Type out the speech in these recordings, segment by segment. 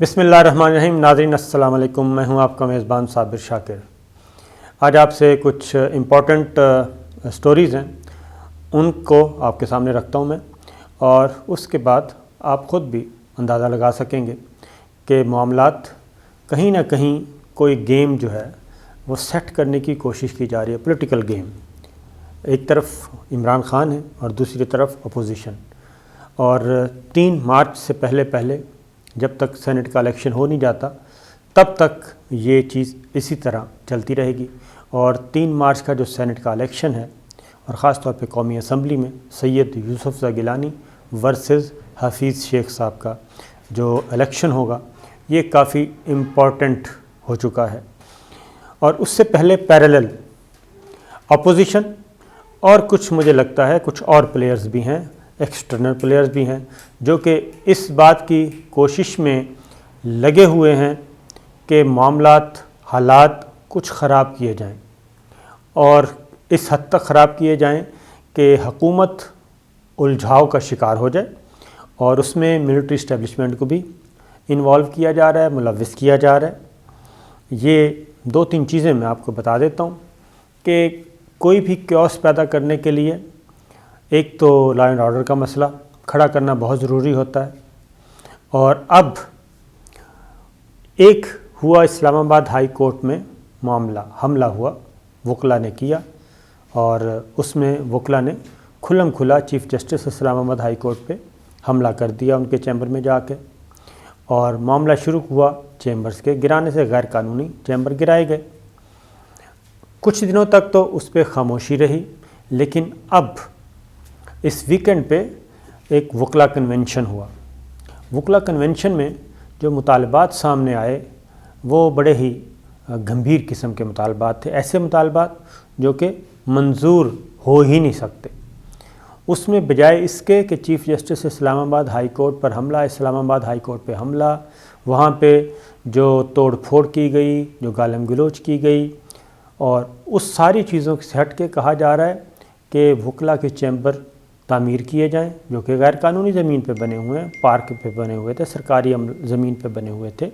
بسم اللہ الرحمن الرحیم۔ ناظرین السلام علیکم، میں ہوں آپ کا میزبان صابر شاکر۔ آج آپ سے کچھ امپورٹنٹ سٹوریز ہیں، ان کو آپ کے سامنے رکھتا ہوں میں، اور اس کے بعد آپ خود بھی اندازہ لگا سکیں گے کہ معاملات کہیں نہ کہیں کوئی گیم جو ہے وہ سیٹ کرنے کی کوشش کی جا رہی ہے، پولیٹیکل گیم۔ ایک طرف عمران خان ہے اور دوسری طرف اپوزیشن، اور 3 مارچ سے پہلے جب تک سینٹ کا الیکشن ہو نہیں جاتا تب تک یہ چیز اسی طرح چلتی رہے گی۔ اور 3 مارچ کا جو سینٹ کا الیکشن ہے، اور خاص طور پہ قومی اسمبلی میں سید یوسف زئی گیلانی ورسز حفیظ شیخ صاحب کا جو الیکشن ہوگا، یہ کافی امپورٹنٹ ہو چکا ہے۔ اور اس سے پہلے پیرالل اپوزیشن اور کچھ مجھے لگتا ہے کچھ اور پلیئرز بھی ہیں، ایکسٹرنل پلیئرز بھی ہیں، جو کہ اس بات کی کوشش میں لگے ہوئے ہیں کہ معاملات، حالات کچھ خراب کیے جائیں، اور اس حد تک خراب کیے جائیں کہ حکومت الجھاؤ کا شکار ہو جائے، اور اس میں ملٹری اسٹیبلشمنٹ کو بھی انوالو کیا جا رہا ہے، ملوث کیا جا رہا ہے۔ یہ 2-3 چیزیں میں آپ کو بتا دیتا ہوں کہ کوئی بھی کیوس پیدا کرنے کے لیے ایک تو لا اینڈ آرڈر کا مسئلہ کھڑا کرنا بہت ضروری ہوتا ہے، اور اب ایک ہوا اسلام آباد ہائی کورٹ میں حملہ ہوا، وکلا نے کیا، اور اس میں وکلا نے کھلم کھلا چیف جسٹس اسلام آباد ہائی کورٹ پہ حملہ کر دیا ان کے چیمبر میں جا کے، اور معاملہ شروع ہوا چیمبرز کے گرانے سے، غیر قانونی چیمبر گرائے گئے۔ کچھ دنوں تک تو اس پہ خاموشی رہی، لیکن اب اس ویکنڈ پہ ایک وکلا کنونشن ہوا۔ وکلا کنونشن میں جو مطالبات سامنے آئے وہ بڑے ہی گمبھیر قسم کے مطالبات تھے، ایسے مطالبات جو کہ منظور ہو ہی نہیں سکتے۔ اس میں بجائے اس کے کہ چیف جسٹس اسلام آباد ہائی کورٹ پر حملہ، اسلام آباد ہائی کورٹ پہ حملہ، وہاں پہ جو توڑ پھوڑ کی گئی، جو گالم گلوچ کی گئی، اور اس ساری چیزوں سے ہٹ کے کہا جا رہا ہے کہ وکلا کے چیمبر تعمیر کیے جائیں جو کہ غیر قانونی زمین پہ بنے ہوئے ہیں، پارک پہ بنے ہوئے تھے، سرکاری زمین پہ بنے ہوئے تھے،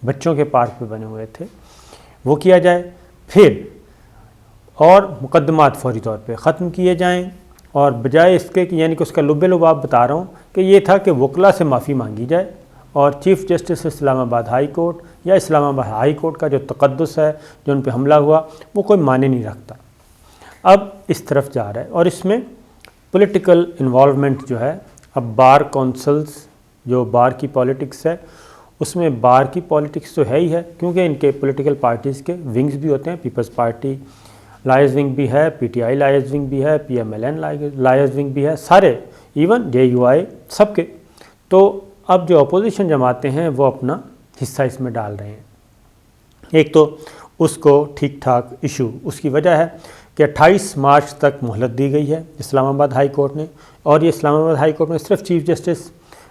بچوں کے پارک پہ بنے ہوئے تھے، وہ کیا جائے پھر، اور مقدمات فوری طور پہ ختم کیے جائیں۔ اور بجائے اس کے کہ یعنی کہ اس کا لب لباب بتا رہا ہوں کہ یہ تھا کہ وکلا سے معافی مانگی جائے، اور چیف جسٹس اسلام آباد ہائی کورٹ یا اسلام آباد ہائی کورٹ کا جو تقدس ہے، جو ان پہ حملہ ہوا، وہ کوئی معنی نہیں رکھتا۔ اب اس طرف جا رہا ہے، اور اس میں پولیٹیکل انوالومنٹ جو ہے، اب بار کونسلز جو بار کی پالیٹکس ہے، اس میں بار کی پالیٹکس تو ہے ہی ہے، کیونکہ ان کے پولیٹیکل پارٹیز کے ونگز بھی ہوتے ہیں، پیپلز پارٹی لائرز ونگ بھی ہے، پی ٹی آئی لائرز ونگ بھی ہے، پی ایم ایل این لائرز ونگ بھی ہے، سارے ایون جے یو آئی سب کے۔ تو اب جو اپوزیشن جماعتیں ہیں وہ اپنا حصہ اس میں ڈال رہے ہیں۔ ایک تو اس کو ٹھیک ٹھاک ایشو، اس کی وجہ ہے کہ 28 مارچ تک مہلت دی گئی ہے اسلام آباد ہائی کورٹ نے، اور یہ اسلام آباد ہائی کورٹ میں صرف چیف جسٹس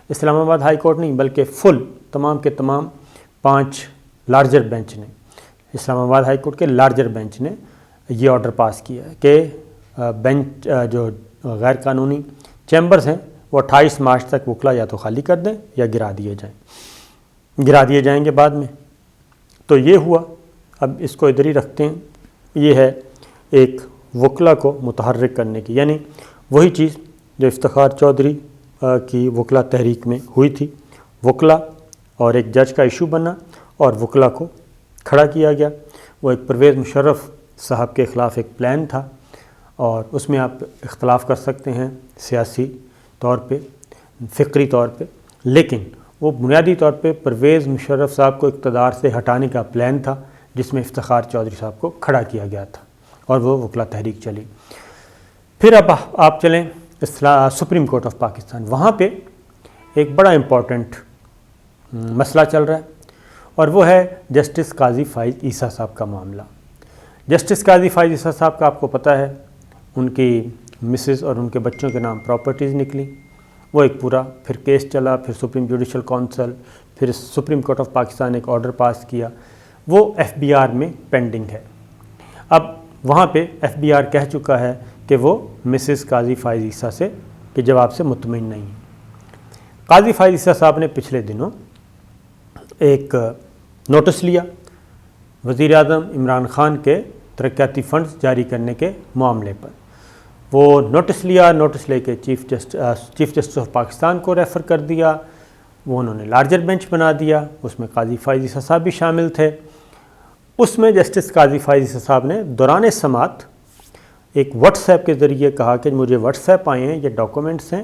اسلام آباد ہائی کورٹ نہیں بلکہ فل تمام کے تمام 5 لارجر بینچ نے، اسلام آباد ہائی کورٹ کے لارجر بینچ نے یہ آرڈر پاس کیا ہے کہ بینچ جو غیر قانونی چیمبرز ہیں وہ 28 مارچ تک وکلا یا تو خالی کر دیں یا گرا دیے جائیں گے بعد میں۔ تو یہ ہوا، اب اس کو ادھر ہی رکھتے ہیں۔ یہ ہے ایک وکلا کو متحرک کرنے کی، یعنی وہی چیز جو افتخار چودھری کی وکلا تحریک میں ہوئی تھی، وکلا اور ایک جج کا ایشو بنا اور وکلا کو کھڑا کیا گیا۔ وہ ایک پرویز مشرف صاحب کے خلاف ایک پلان تھا، اور اس میں آپ اختلاف کر سکتے ہیں سیاسی طور پہ، فکری طور پہ، لیکن وہ بنیادی طور پہ پرویز مشرف صاحب کو اقتدار سے ہٹانے کا پلان تھا، جس میں افتخار چودھری صاحب کو کھڑا کیا گیا تھا، اور وہ وکلا تحریک چلی۔ پھر اب آپ چلیں سپریم کورٹ آف پاکستان، وہاں پہ ایک بڑا امپورٹنٹ مسئلہ چل رہا ہے، اور وہ ہے جسٹس قاضی فائز عیسیٰ صاحب کا معاملہ۔ جسٹس قاضی فائز عیسیٰ صاحب کا آپ کو پتہ ہے، ان کی مسز اور ان کے بچوں کے نام پراپرٹیز نکلی، وہ ایک پورا پھر کیس چلا، پھر سپریم جوڈیشل کونسل، پھر سپریم کورٹ آف پاکستان ایک آرڈر پاس کیا، وہ ایف بی آر میں پینڈنگ ہے۔ اب وہاں پہ ایف بی آر کہہ چکا ہے کہ وہ مسز قاضی فائز عیسیٰ سے کے جواب سے مطمئن نہیں ہے۔ قاضی فائز عیسیٰ صاحب نے پچھلے دنوں ایک نوٹس لیا وزیر اعظم عمران خان کے ترقیاتی فنڈز جاری کرنے کے معاملے پر. وہ نوٹس لیا، نوٹس لے کے چیف جسٹس آف پاکستان کو ریفر کر دیا. وہ انہوں نے لارجر بینچ بنا دیا، اس میں قاضی فائز عیسیٰ صاحب بھی شامل تھے. اس میں جسٹس قاضی فائز عیسیٰ صاحب نے دوران سماعت ایک واٹس ایپ کے ذریعے کہا کہ مجھے واٹس ایپ آئے ہیں، یہ ڈاکومنٹس ہیں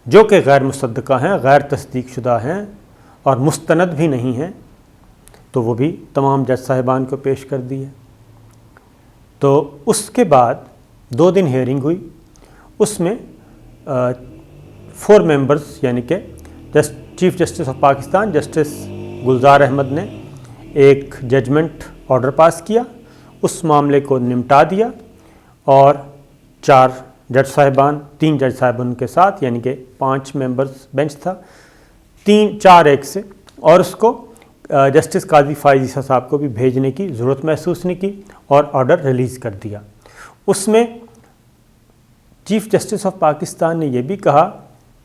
جو کہ غیر مصدقہ ہیں، غیر تصدیق شدہ ہیں اور مستند بھی نہیں ہیں. تو وہ بھی تمام جج صاحبان کو پیش کر دیے. تو اس کے بعد 2 دن ہیئرنگ ہوئی. اس میں 4 ممبرز یعنی کہ chief justice of Pakistan justice Gulzar Ahmed نے ایک ججمنٹ آرڈر پاس کیا، اس معاملے کو نمٹا دیا اور 4 جج صاحبان 3 جج صاحبان کے ساتھ یعنی کہ 5 ممبرز بینچ تھا 4-1 سے، اور اس کو جسٹس قاضی فائز عیسیٰ صاحب کو بھی بھیجنے کی ضرورت محسوس نہیں کی اور آرڈر ریلیز کر دیا. اس میں چیف جسٹس آف پاکستان نے یہ بھی کہا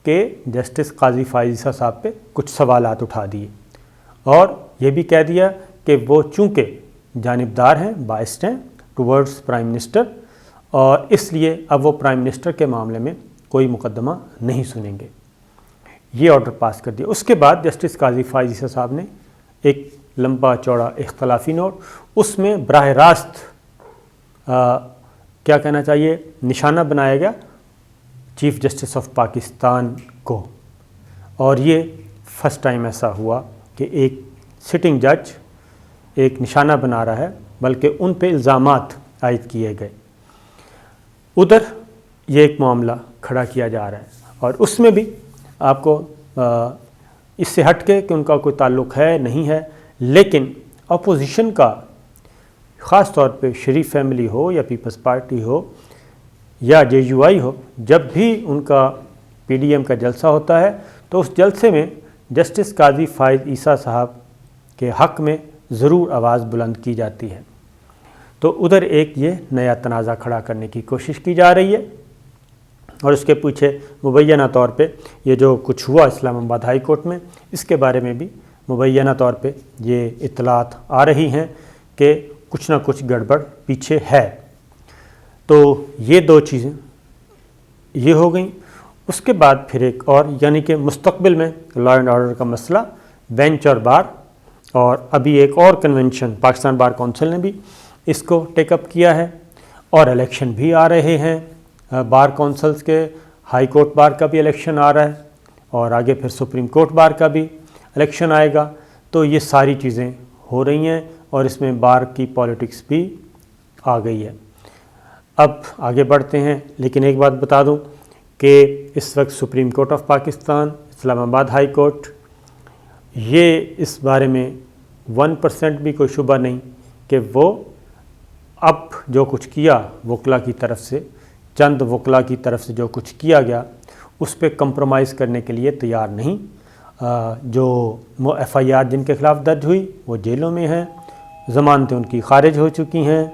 کہ جسٹس قاضی فائز عیسیٰ صاحب پہ کچھ سوالات اٹھا دیے اور یہ بھی کہہ دیا کہ وہ چونکہ جانبدار ہیں، بائسڈ ہیں ٹورڈز پرائم منسٹر، اور اس لیے اب وہ پرائم منسٹر کے معاملے میں کوئی مقدمہ نہیں سنیں گے. یہ آرڈر پاس کر دیا. اس کے بعد جسٹس قاضی فائز عیسیٰ صاحب نے ایک لمبا چوڑا اختلافی نوٹ، اس میں براہ راست کیا کہنا چاہیے نشانہ بنایا گیا چیف جسٹس آف پاکستان کو. اور یہ فرسٹ ٹائم ایسا ہوا کہ ایک سٹنگ جج ایک نشانہ بنا رہا ہے، بلکہ ان پہ الزامات عائد کیے گئے. ادھر یہ ایک معاملہ کھڑا کیا جا رہا ہے اور اس میں بھی آپ کو اس سے ہٹ کے کہ ان کا کوئی تعلق ہے نہیں ہے، لیکن اپوزیشن کا خاص طور پہ شریف فیملی ہو یا پیپلز پارٹی ہو یا JUI ہو، جب بھی ان کا PDM کا جلسہ ہوتا ہے تو اس جلسے میں جسٹس قاضی فائز عیسیٰ صاحب کے حق میں ضرور آواز بلند کی جاتی ہے. تو ادھر ایک یہ نیا تنازع کھڑا کرنے کی کوشش کی جا رہی ہے اور اس کے پیچھے مبینہ طور پہ یہ جو کچھ ہوا اسلام آباد ہائی کورٹ میں، اس کے بارے میں بھی مبینہ طور پہ یہ اطلاعات آ رہی ہیں کہ کچھ نہ کچھ گڑبڑ پیچھے ہے. تو یہ 2 چیزیں یہ ہو گئیں. اس کے بعد پھر ایک اور یعنی کہ مستقبل میں لا اینڈ آرڈر کا مسئلہ بینچ اور بار، اور ابھی ایک اور کنونشن پاکستان بار کونسل نے بھی اس کو ٹیک اپ کیا ہے اور الیکشن بھی آ رہے ہیں بار کونسلز کے. ہائی کورٹ بار کا بھی الیکشن آ رہا ہے اور آگے پھر سپریم کورٹ بار کا بھی الیکشن آئے گا. تو یہ ساری چیزیں ہو رہی ہیں اور اس میں بار کی پالیٹکس بھی آ گئی ہے. اب آگے بڑھتے ہیں، لیکن ایک بات بتا دوں کہ اس وقت سپریم کورٹ آف پاکستان، اسلام آباد ہائی کورٹ، یہ اس بارے میں 1% بھی کوئی شبہ نہیں کہ وہ اب جو کچھ کیا وکلا کی طرف سے، چند وکلا کی طرف سے جو کچھ کیا گیا اس پہ کمپرومائز کرنے کے لیے تیار نہیں. جو FIR جن کے خلاف درج ہوئی وہ جیلوں میں ہیں، ضمانتیں ان کی خارج ہو چکی ہیں،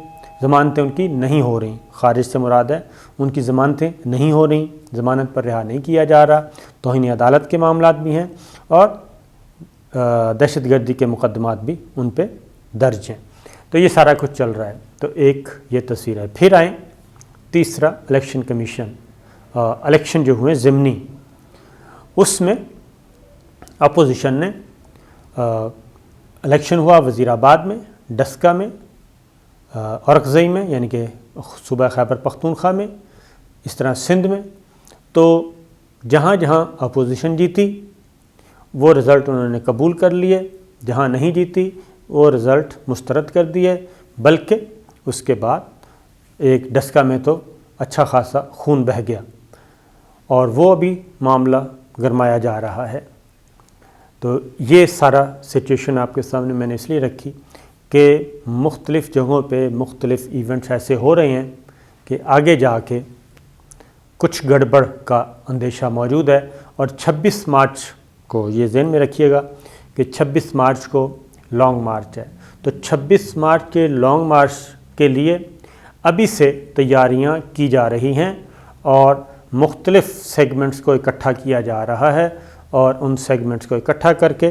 ضمانتیں ان کی نہیں ہو رہی. خارج سے مراد ہے ان کی ضمانتیں نہیں ہو رہی، ضمانت پر رہا نہیں کیا جا رہا. توہین عدالت کے معاملات بھی ہیں اور دہشت گردی کے مقدمات بھی ان پہ درج ہیں. تو یہ سارا کچھ چل رہا ہے. تو ایک یہ تصویر ہے. پھر آئیں تیسرا الیکشن کمیشن. الیکشن جو ہوئے ضمنی، اس میں اپوزیشن نے الیکشن ہوا وزیر آباد میں، ڈسکا میں، اورکزئی میں یعنی کہ صوبہ خیبر پختونخوا میں، اس طرح سندھ میں. تو جہاں جہاں اپوزیشن جیتی وہ رزلٹ انہوں نے قبول کر لیے، جہاں نہیں جیتی وہ رزلٹ مسترد کر دیے. بلکہ اس کے بعد ایک ڈسکا میں تو اچھا خاصا خون بہہ گیا اور وہ ابھی معاملہ گرمایا جا رہا ہے. تو یہ سارا سچویشن آپ کے سامنے میں نے اس لیے رکھی کہ مختلف جگہوں پہ مختلف ایونٹس ایسے ہو رہے ہیں کہ آگے جا کے کچھ گڑبڑ کا اندیشہ موجود ہے. اور 26 مارچ کو یہ ذہن میں رکھیے گا کہ 26 مارچ کو لانگ مارچ ہے. تو 26 مارچ کے لانگ مارچ کے لیے ابھی سے تیاریاں کی جا رہی ہیں اور مختلف سیگمنٹس کو اکٹھا کیا جا رہا ہے اور ان سیگمنٹس کو اکٹھا کر کے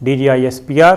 DGISPR